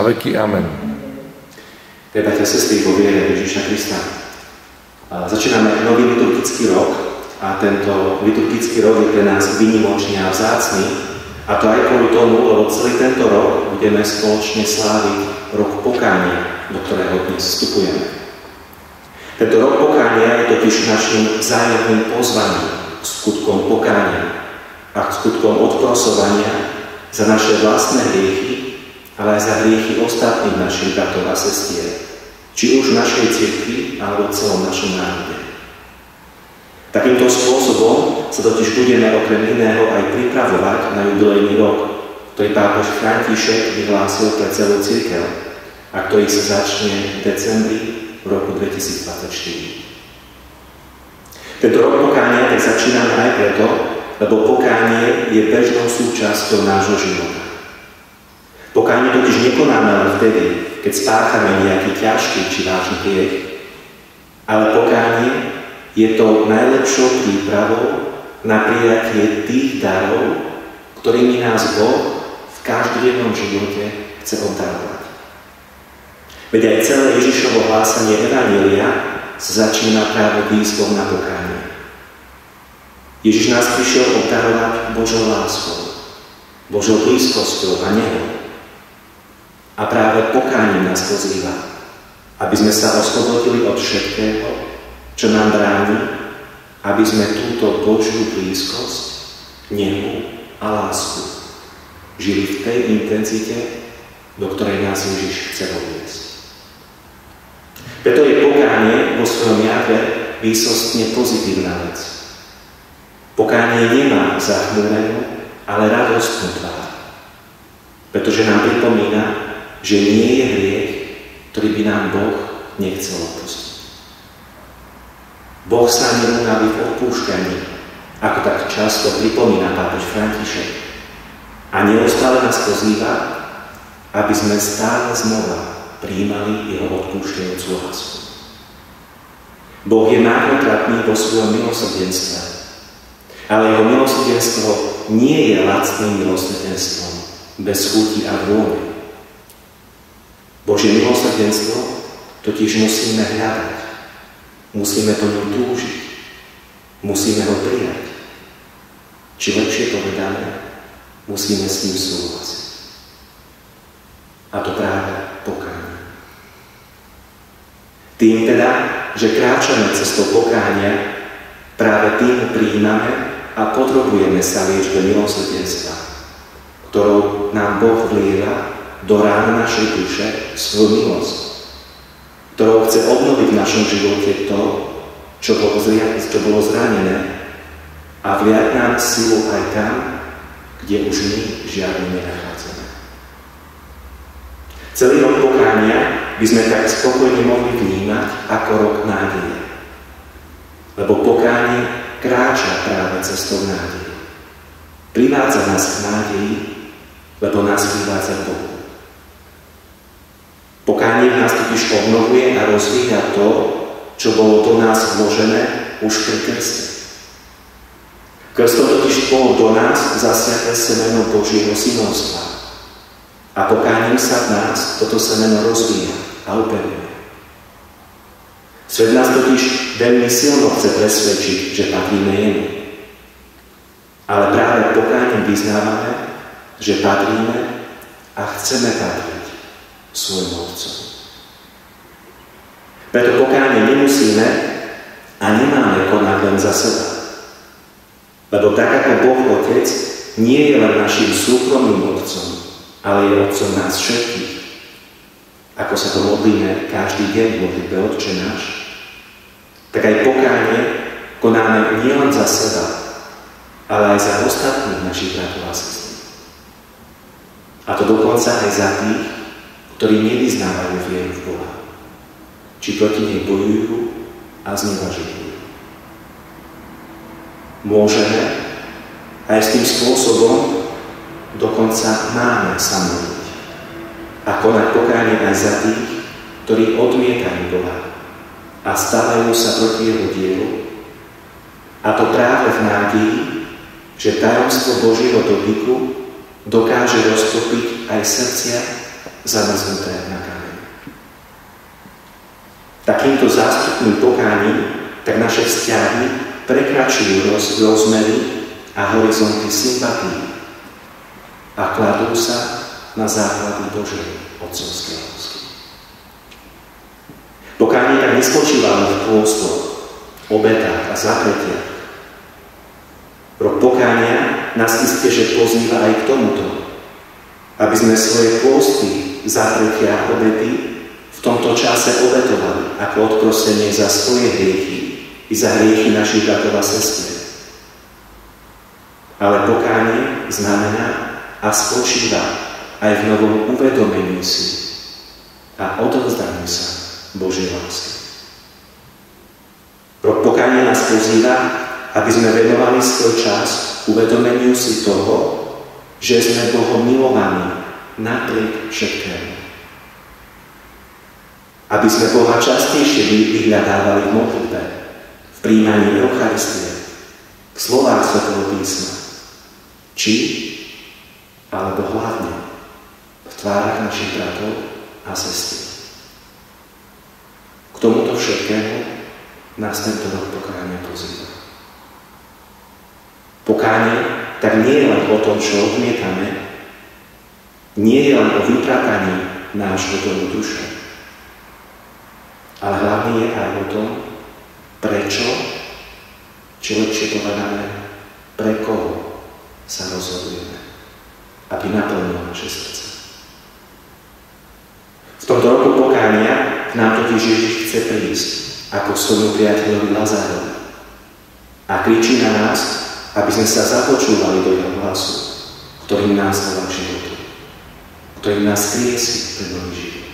na veky. Amen. Bratia a sestry, vo viere Ježiša Krista. Začíname nový liturgický rok a tento liturgický rok je pre nás výnimočný a vzácny. A to aj kvôli tomu, lebo celý tento rok budeme spoločne sláviť rok pokánia, do ktorého dnes vstupujeme. Tento rok pokánia je totiž našim vzájomným pozvaním k skutkom pokánia a k skutkom odprosovania za naše vlastné hriechy, ale aj za hriechy ostatných našich bratov a sestier, či už v našej cirkvi, alebo v celom našom národe. Takýmto spôsobom sa totiž budeme okrem iného aj pripravovať na jubilejný rok, ktorý pápež František vyhlásil pre celú cirkev a ktorý sa začne v decembri v roku 2024. Tento rok pokánia tak začíname aj preto, lebo pokánie je bežnou súčasťou nášho života. Pokánie totiž nekonáme len vtedy, keď spáchame nejaký ťažký či vážny hriech, ale pokánie je to najlepšou prípravou na prijatie tých darov, ktorými nás Boh v každodennom živote chce obdarovať. Veď aj celé Ježišovo hlásanie Evanjelia sa začína práve výzvou na pokánie. Ježiš nás prišiel obdarovať Božou láskou, Božou blízkosťou a nehou. A práve pokáním nás pozýva, aby sme sa oslobodili od všetkého, čo nám bráni, aby sme túto Božiu blízkosť, nehu a lásku žili v tej intenzite, do ktorej nás Ježiš chce odviesť. Preto je pokánie vo svojom jadre výsostne pozitívna vec. Pokánie nemá zachmúrenú, ale radostnú tvár, pretože nám pripomína, že nie je hriech, ktorý by nám Boh nechcel odpustiť. Boh sa neunaví v odpúšťaní, ako tak často pripomína pápež František, a neustále nás pozýva, aby sme stále znova prijímali jeho odpúšťajúcu lásku. Boh je márnotratný vo svojom milosrdenstve, ale jeho milosrdenstvo nie je lacným milosrdenstvom, bez chuti a vôle. Božie milosrdenstvo totiž musíme hľadať, musíme po ňom túžiť, musíme ho prijať. Či lepšie povedané, musíme s ním súhlasiť. A to práve pokánie. Tým teda, že kráčame cestou pokánia, práve tým prijímame a podrobujeme sa liečbe milosrdenstva, ktorou nám Boh vlieva do rán našej duše svoju milosť, ktorou chce obnoviť v našom živote to, čo bolo zranené, a vliať nám silu aj tam, kde už my žiadnu nenachádzame. Celý rok pokánia by sme tak spokojne mohli vnímať ako rok nádeje, lebo pokánie kráča práve cestou nádeje. Privádza nás k nádeji, lebo nás privádza k Bohu. Pokánie nás totiž obnovuje a rozvíja to, čo bolo do nás vložené už pri krste. Krstom totiž bolo do nás zasiaté semeno Božieho synovstva. A pokáním sa v nás toto semeno rozvíja a upevňuje. Svet nás totiž veľmi silno chce presvedčiť, že patríme jemu. Ale práve pokáním vyznávame, že patríme a chceme patriť svojmu Otcovi. Preto pokánie nemusíme a nemáme konať len za seba. Lebo tak ako Boh Otec nie je len našim súkromným Otcom, ale je Otcom nás všetkých. Ako sa to modlíme každý deň v modlitbe Otče náš, tak aj pokánie konáme nielen za seba, ale aj za ostatných našich bratov a sestier. A to dokonca aj za tých, ktorí nevyznávajú vieru v Boha, či proti nej bojujú a znevažujú. Môžeme aj s tým spôsobom, dokonca máme sa modliť a konať pokánie aj za tých, ktorí odmietajú Boha a stávajú sa proti jeho dielu, a to práve v nádeji, že tajomstvo Božieho dotyku dokáže roztopiť aj srdcia zamrznuté na kameň. Takýmto zástupným pokáním tak naše vzťahy prekračujú rozmery a horizonty sympatí a kladú sa na základy Božej otcovskej lásky. Pokánie tak nespočívalo v pôstoch, obetách a zapretiach. Rok pokánia nás isté, že pozýva aj k tomuto, aby sme svoje pôsty, zapretia a obety v tomto čase obetovali ako odprosenie za svoje hriechy i za hriechy našich bratov a sestier. Ale pokánie znamená a spočíva aj v novom uvedomení si a odovzdaní sa Božej lásky. Rok pokánia nás pozýva, aby sme venovali svoj čas uvedomeniu si toho, že sme Bohom milovaní napriek všetkému. Aby sme Boha častejšie vyhľadávali v modlitbe, v príjmaní Eucharistie, v slovách Svätého písma, či, alebo hlavne v tvárach našich bratov a sestier. K tomuto všetkému nás tento rok pokánia pozýva. Pokánie tak nie je len o tom, čo odmietame, nie je len o vyprataní nášho domu duše, ale hlavne je aj o tom, prečo, či lepšie povedané, pre koho sa rozhodujeme, aby naplnilo naše srdce. V tomto roku pokánia k nám totiž Ježiš chce prísť ako svojmu priateľovi Lazárovi a kričí na nás, aby sme sa započúvali do jeho hlasu, ktorým nás volá k životu, ktorým nás kriesí pre nový život.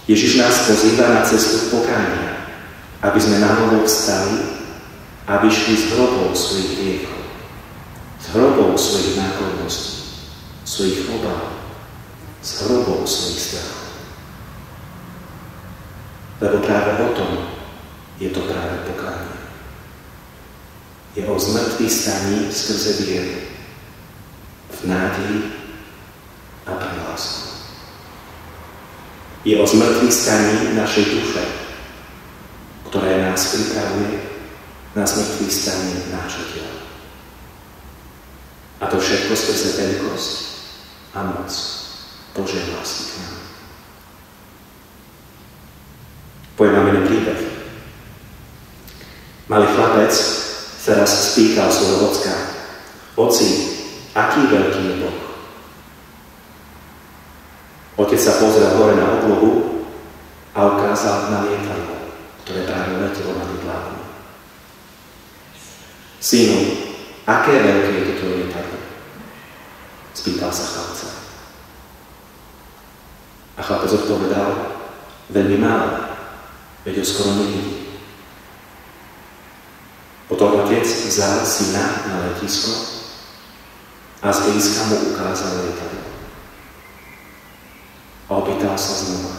Ježiš nás pozýva na cestu pokánia, aby sme na novo vstali a vyšli z hrobov svojich hriechov, z hrobov svojich náklonností, svojich obáv, z hrobov svojich strachov. Lebo práve o tom je to práve pokánie. Je o zmrtvých staní skrze vieru, v nádeji a pre lásku. Je o zmrtvých staní našej duše, ktoré nás pripravuje na zmrtvých staní nášho tela. A to všetko skrze veľkosť a moc Božej lásky k nám. Poviem vám jeden príbeh. Malý chlapec sa raz spýtal svojho ocka: Oci, aký veľký je Boh? Otec sa pozrel hore na oblohu a ukázal na lietadlo, ktoré práve letelo nad ich hlavou. Synu, aké veľké je toto lietadlo? Spýtal sa chlapca. A chlapec odpovedal: veľmi málo, veď ho skoro nevidí. Potom otec vzal syna na letisko a zblízka mu ukázal lietadlo. A opýtal sa znova: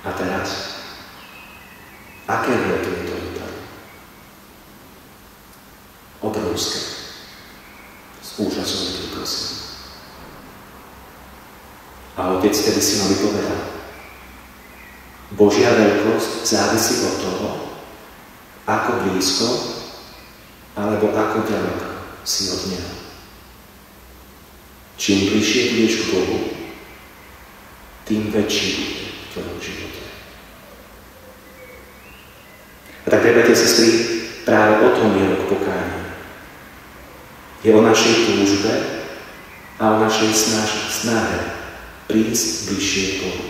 a teraz, aké veľké je to lietadlo? Obrovské. S úžasom vyklíkol syn. A otec tedy synovi povedal: Božia veľkosť závisí od toho, ako blízko alebo ako ďaleko si od Neho. Čím bližšie budeš k Bohu, tým väčší bude v tvojom živote. A tak, bratia a sestry, práve o tom je rok pokánia. Je o našej túžbe a o našej snahe prísť bližšie k Bohu.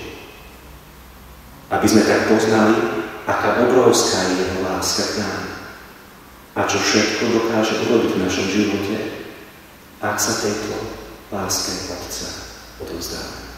Aby sme tak poznali, aká obrovská je jeho láska k nám a čo všetko dokáže urobiť v našom živote, ak sa tejto láske Otca odovzdáme.